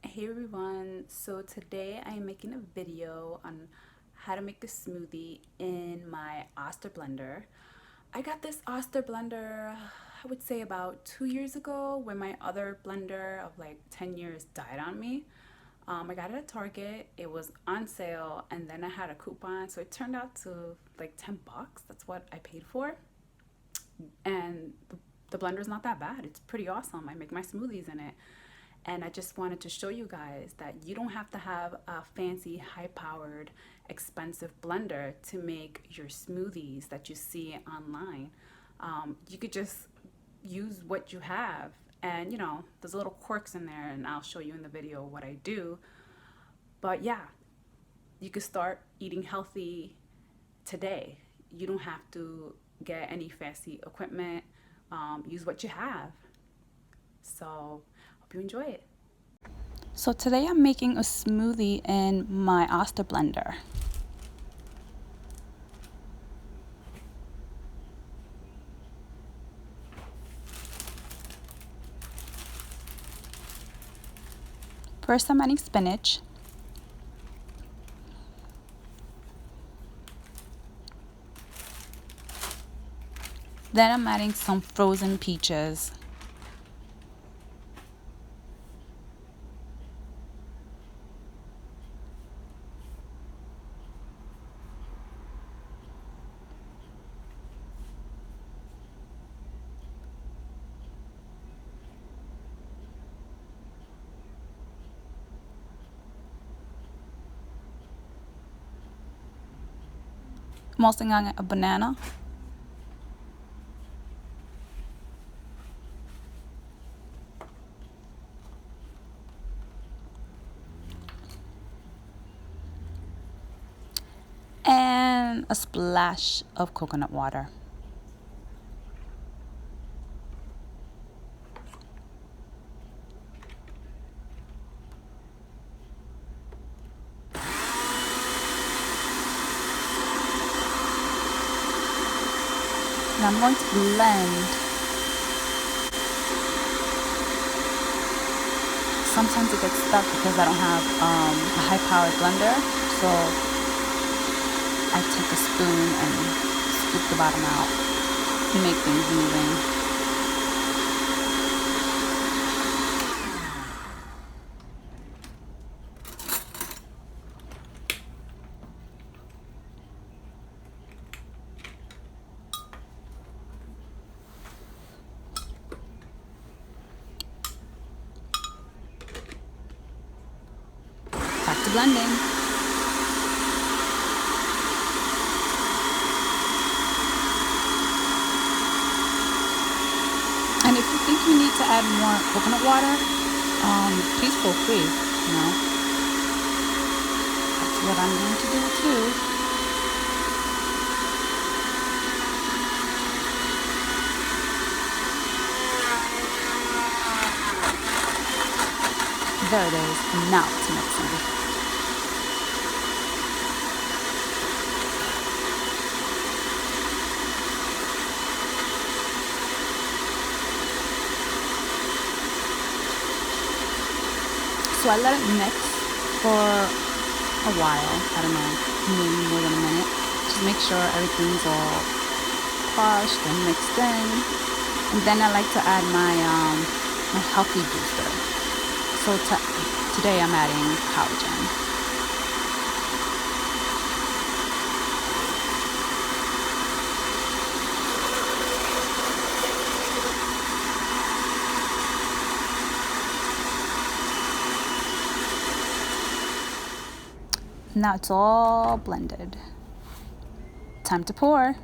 Hey everyone, so today I am making a video on how to make a smoothie in my Oster blender. I got this Oster blender, I would say about 2 years ago when my other blender of like 10 years died on me. I got it at Target, it was on sale, and then I had a coupon, so it turned out to like 10 bucks. That's what I paid for. And the blender's not that bad. It's pretty awesome. I make my smoothies in it. And I just wanted to show you guys that you don't have to have a fancy, high powered, expensive blender to make your smoothies that you see online. You could just use what you have. And there's little quirks in there, and I'll show you in the video what I do. But yeah, you could start eating healthy today. You don't have to get any fancy equipment. Use what you have. So, hope you enjoy it. So today I'm making a smoothie in my Oster blender. First I'm adding spinach. Then I'm adding some frozen peaches. I'm also adding a banana. And a splash of coconut water. And I'm going to blend. Sometimes it gets stuck because I don't have a high-powered blender, so I take a spoon and scoop the bottom out to make things moving. Back to blending. And if you think you need to add more coconut water, please feel free, That's what I'm going to do too. There it is. Now it's mixing. So I let it mix for a while. I don't know, maybe more than a minute. Just make sure everything's all crushed and mixed in. And then I like to add my healthy booster. So today I'm adding collagen. Now it's all blended. Time to pour.